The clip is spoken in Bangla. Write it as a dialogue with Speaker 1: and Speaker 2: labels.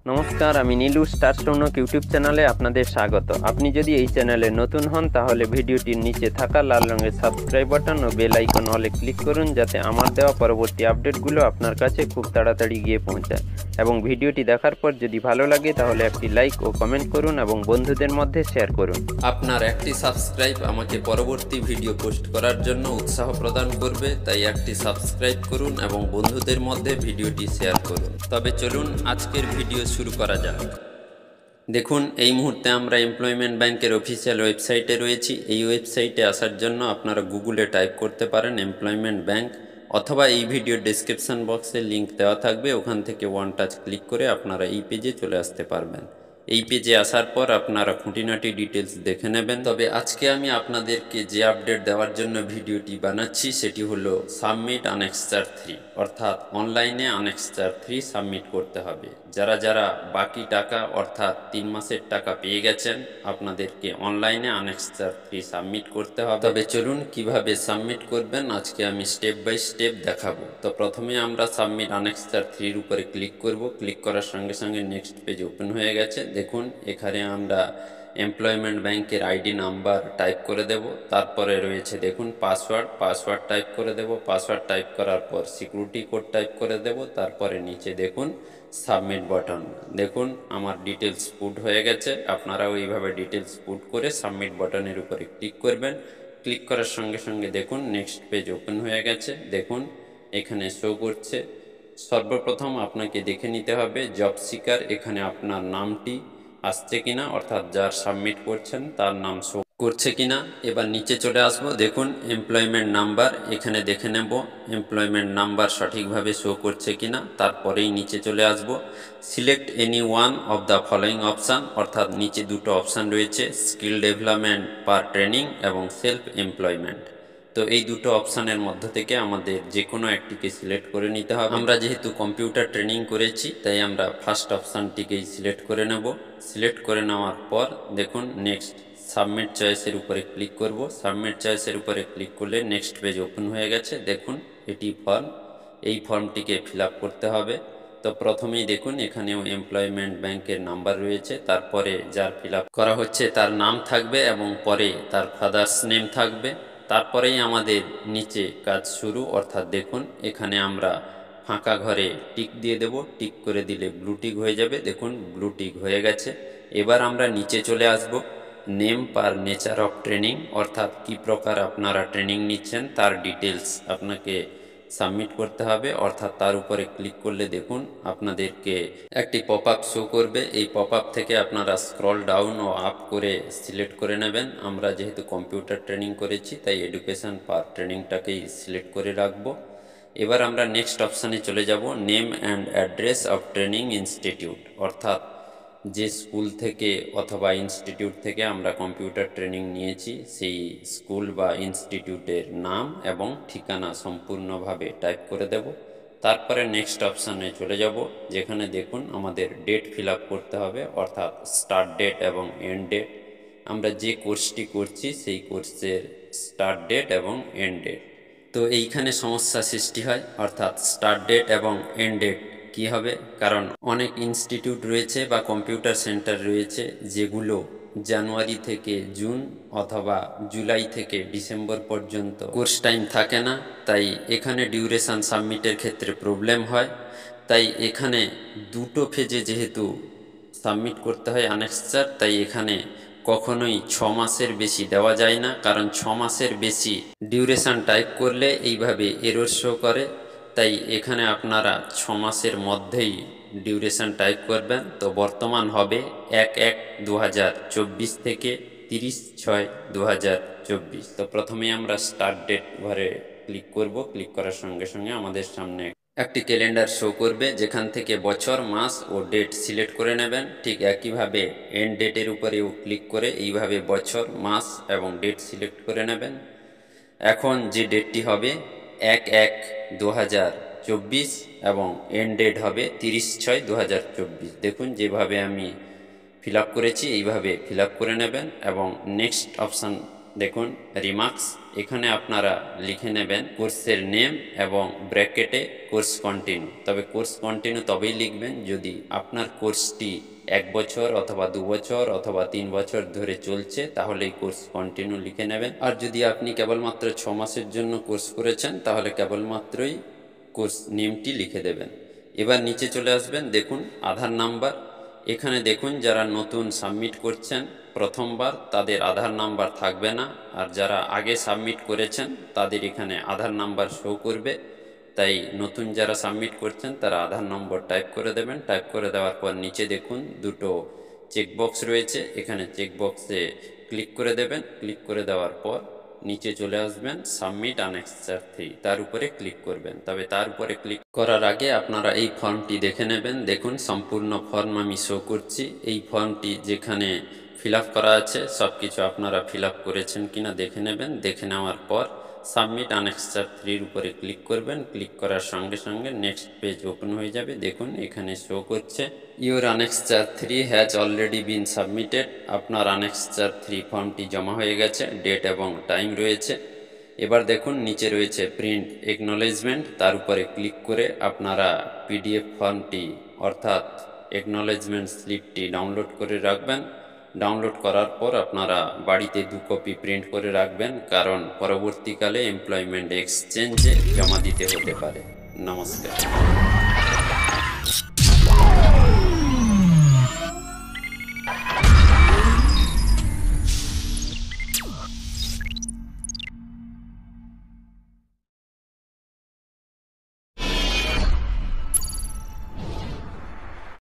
Speaker 1: নমস্কার, আমি নীলু স্টার সৌনক ইউটিউব চ্যানেলে আপনাদের স্বাগত। আপনি যদি এই চ্যানেলে নতুন হন তাহলে ভিডিওটির নিচে থাকা লাল রঙের subscribe button oh bell icon অলে ক্লিক করুন, যাতে আমার দেওয়া পরবর্তী আপডেটগুলো আপনার কাছে খুব তাড়াতাড়ি গিয়ে পৌঁছায়। এবং ভিডিওটি দেখার পর যদি ভালো লাগে তাহলে একটি লাইক ও কমেন্ট করুন এবং বন্ধুদের মধ্যে শেয়ার করুন।
Speaker 2: আপনার একটি সাবস্ক্রাইব আমাকে পরবর্তী ভিডিও পোস্ট করার জন্য উৎসাহ প্রদান করবে, তাই একটি সাবস্ক্রাইব করুন এবং বন্ধুদের মধ্যে ভিডিওটি শেয়ার করুন। তবে চলুন আজকের ভিডিও শুরু করা যাক। দেখুন, এই মুহূর্তে আমরা এমপ্লয়মেন্ট ব্যাংকের অফিসিয়াল ওয়েবসাইটে রয়েছি। এই ওয়েবসাইটে আসার জন্য আপনারা গুগলে টাইপ করতে পারেন এমপ্লয়মেন্ট ব্যাংক, অথবা এই ভিডিওর ডেসক্রিপশন বক্সে লিঙ্ক দেওয়া থাকবে, ওখান থেকে ওয়ান টাচ ক্লিক করে আপনারা এই পেজে চলে আসতে পারবেন। এই পেজে আসার পর আপনারা খুঁটিনাটি ডিটেলস দেখে নেবেন। তবে আজকে আমি আপনাদেরকে যে আপডেট দেওয়ার জন্য ভিডিওটি বানাচ্ছি সেটি হলো সাবমিট আনএক্সচার 3, অর্থাৎ অনলাইনে আনএক্সচার 3 সাবমিট করতে হবে। যারা যারা বাকি টাকা অর্থাৎ 3 মাসের টাকা পেয়ে গেছেন, আপনাদেরকে অনলাইনে আনএক্সচার 3 সাবমিট করতে হবে। তবে চলুন কিভাবে সাবমিট করবেন আজকে আমি স্টেপ বাই স্টেপ দেখাবো। তো প্রথমে আমরা সাবমিট আনএক্সচার 3 উপরে ক্লিক করব। ক্লিক করার সঙ্গে সঙ্গে নেক্সট পেজ ওপেন হয়ে গেছে। দেখুন, এখানে আমরা এমপ্লয়মেন্ট ব্যাংকের আইডি নাম্বার টাইপ করে দেব। তারপরে রয়েছে দেখুন পাসওয়ার্ড টাইপ করে দেব। পাসওয়ার্ড টাইপ করার পর সিকিউরিটি কোড টাইপ করে দেব। তারপরে নিচে দেখুন সাবমিট বাটন। দেখুন আমার ডিটেলস পুট হয়ে গেছে। আপনারাও এইভাবে ডিটেলস পুট করে সাবমিট বাটনের উপরে ক্লিক করবেন। ক্লিক করার সঙ্গে সঙ্গে দেখুন নেক্সট পেজ ওপেন হয়ে গেছে। দেখুন এখানে শো করছে। সর্বপ্রথম আপনাকে দেখে নিতে হবে জব সিকার, এখানে আপনার নামটি আসছে কিনা, অর্থাৎ যার সাবমিট করছেন তার নাম শো করছে কিনা। এবার নিচে চলে আসবো। দেখুন এমপ্লয়মেন্ট নাম্বার, এখানে দেখে নেব এমপ্লয়মেন্ট নাম্বার সঠিকভাবে শো করছে কিনা। তারপরেই নিচে চলে আসব। Select any one of the following option, অর্থাৎ নিচে দুটো অপশান রয়েছে, স্কিল ডেভেলপমেন্ট পার ট্রেনিং এবং সেলফ এমপ্লয়মেন্ট। তো এই দুটো অপশানের মধ্য থেকে আমাদের যে কোনো একটিকে সিলেক্ট করে নিতে হবে। আমরা যেহেতু কম্পিউটার ট্রেনিং করেছি তাই আমরা ফার্স্ট অপশানটিকেই সিলেক্ট করে নেব। সিলেক্ট করে নেওয়ার পর দেখুন নেক্সট সাবমিট চয়েসের উপরে ক্লিক করব। সাবমিট চয়েসের উপরে ক্লিক করলে নেক্সট পেজ ওপেন হয়ে গেছে। দেখুন এটি ফর্ম, এই ফর্মটিকে ফিল আপ করতে হবে। তো প্রথমেই দেখুন এখানেও এমপ্লয়মেন্ট ব্যাংকের নাম্বার রয়েছে, তারপরে যার ফিল আপ করা হচ্ছে তার নাম থাকবে এবং পরে তার ফাদার্স নেম থাকবে। তারপরেই আমাদের নিচে কাজ শুরু, অর্থাৎ দেখুন এখানে আমরা ফাঁকা ঘরে টিক দিয়ে দেব। টিক করে দিলে ব্লু টিক হয়ে যাবে। দেখুন ব্লু টিক হয়ে গেছে। এবার আমরা নিচে চলে আসব। Name per nature of training, অর্থাৎ কি প্রকার আপনারা ট্রেনিং নিচ্ছেন তার ডিটেলস আপনাকে সাবমিট করতে হবে, অর্থাৎ তার উপরে ক্লিক করলে দেখুন আপনাদেরকে একটি পপ আপ শো করবে। এই পপ আপ থেকে আপনারা স্ক্রল ডাউন ও আপ করে সিলেক্ট করে নেবেন। আমরা যেহেতু কম্পিউটার ট্রেনিং করেছি তাই এডুকেশন পার ট্রেনিংটাকেই সিলেক্ট করে রাখবো। এবার আমরা নেক্সট অপশানে চলে যাব, name and address of training institute, অর্থাৎ যে স্কুল থেকে অথবা ইনস্টিটিউট থেকে আমরা কম্পিউটার ট্রেনিং নিয়েছি সেই স্কুল বা ইনস্টিটিউটের নাম এবং ঠিকানা সম্পূর্ণভাবে টাইপ করে দেব। তারপরে নেক্সট অপশানে চলে যাব, যেখানে দেখুন আমাদের ডেট ফিল আপ করতে হবে, অর্থাৎ স্টার্ট ডেট এবং এন্ড ডেট। আমরা যে কোর্সটি করছি সেই কোর্সের স্টার্ট ডেট এবং এন্ড ডেট। তো এইখানে সমস্যা সৃষ্টি হয়, অর্থাৎ স্টার্ট ডেট এবং এন্ড ডেট কী হবে, কারণ অনেক ইনস্টিটিউট রয়েছে বা কম্পিউটার সেন্টার রয়েছে যেগুলো জানুয়ারি থেকে জুন অথবা জুলাই থেকে ডিসেম্বর পর্যন্ত কোর্স টাইম থাকে না, তাই এখানে ডিউরেশন সাবমিটের ক্ষেত্রে প্রবলেম হয়। তাই এখানে দুটো ফেজে যেহেতু সাবমিট করতে হয় আনএক্সচার, তাই এখানে কখনোই 6 মাসের বেশি দেওয়া যায় না, কারণ 6 মাসের বেশি ডিউরেশন টাইপ করলে এইভাবে এরর শো করে। তাই এখানে আপনারা 6 মাসের মধ্যেই ডিউরেশন টাইপ করবেন। তো বর্তমান হবে 1/1/2024 থেকে 30/6/2024। তো প্রথমেই আমরা স্টার্ট ডেট ঘরে ক্লিক করব। ক্লিক করার সঙ্গে সঙ্গে আমাদের সামনে একটি ক্যালেন্ডার শো করবে, যেখান থেকে বছর, মাস ও ডেট সিলেক্ট করে নেবেন। ঠিক একইভাবে এন্ড ডেটের উপরেও ক্লিক করে এইভাবে বছর, মাস এবং ডেট সিলেক্ট করে নেবেন। এখন যে ডেটটি হবে 1/1/2024 এবং এন্ড ডেট হবে 30/6/2024। দেখুন যেভাবে আমি ফিল আপ করেছি এইভাবে ফিল আপ করে নেবেন এবং নেক্সট অপশান দেখুন রিমার্কস, এখানে আপনারা লিখে নেবেন কোর্সের নেম এবং ব্র্যাকেটে কোর্স কন্টিনিউ। তবে কোর্স কন্টিনিউ তবেই লিখবেন যদি আপনার কোর্সটি 1 বছর অথবা 2 বছর অথবা 3 বছর ধরে চলছে, তাহলে এই কোর্স কন্টিনিউ লিখে নেবেন। আর যদি আপনি কেবলমাত্র 6 মাসের জন্য কোর্স করেছেন, তাহলে কেবলমাত্রই কোর্স নেমটি লিখে দেবেন। এবার নিচে চলে আসবেন, দেখুন আধার নাম্বার। এখানে দেখুন যারা নতুন সাবমিট করছেন প্রথমবার, তাদের আধার নাম্বার থাকবে না, আর যারা আগে সাবমিট করেছেন তাদের এখানে আধার নাম্বার শো করবে। তাই নতুন যারা সাবমিট করছেন তারা আধার নম্বর টাইপ করে দেবেন। টাইপ করে দেওয়ার পর নিচে দেখুন দুটো চেকবক্স রয়েছে, এখানে চেকবক্সে ক্লিক করে দেবেন। ক্লিক করে দেওয়ার পর নিচে চলে আসবেন সাবমিট আনেক্সার 3, তার উপরে ক্লিক করবেন। তবে তার উপরে ক্লিক করার আগে আপনারা এই ফর্মটি দেখে নেবেন। দেখুন সম্পূর্ণ ফর্ম আমি শো করছি। এই ফর্মটি যেখানে ফিল আপ করা আছে সব কিছু আপনারা ফিল আপ করেছেন কিনা দেখে নেবেন। দেখে নেওয়ার পর সাবমিট আনেক্সার 3 উপরে ক্লিক করবেন। ক্লিক করার সঙ্গে সঙ্গে নেক্সট পেজ ওপেন হয়ে যাবে। দেখুন এখানে শো করছে your annexure 3 has already been submitted. আপনার আনেক্সার 3 ফর্মটি জমা হয়ে গেছে, ডেট এবং টাইম রয়েছে। এবার দেখুন নিচে রয়েছে প্রিন্ট একনলেজমেন্ট, তার উপরে ক্লিক করে আপনারা পিডিএফ ফর্মটি অর্থাৎ একনলেজমেন্ট স্লিপটি ডাউনলোড করে রাখবেন। ডাউনলোড করার পর আপনারা বাড়িতে 2 কপি প্রিন্ট করে রাখবেন, কারণ পরবর্তীকালে এমপ্লয়মেন্ট এক্সচেঞ্জে জমা দিতে হতে পারে। নমস্কার।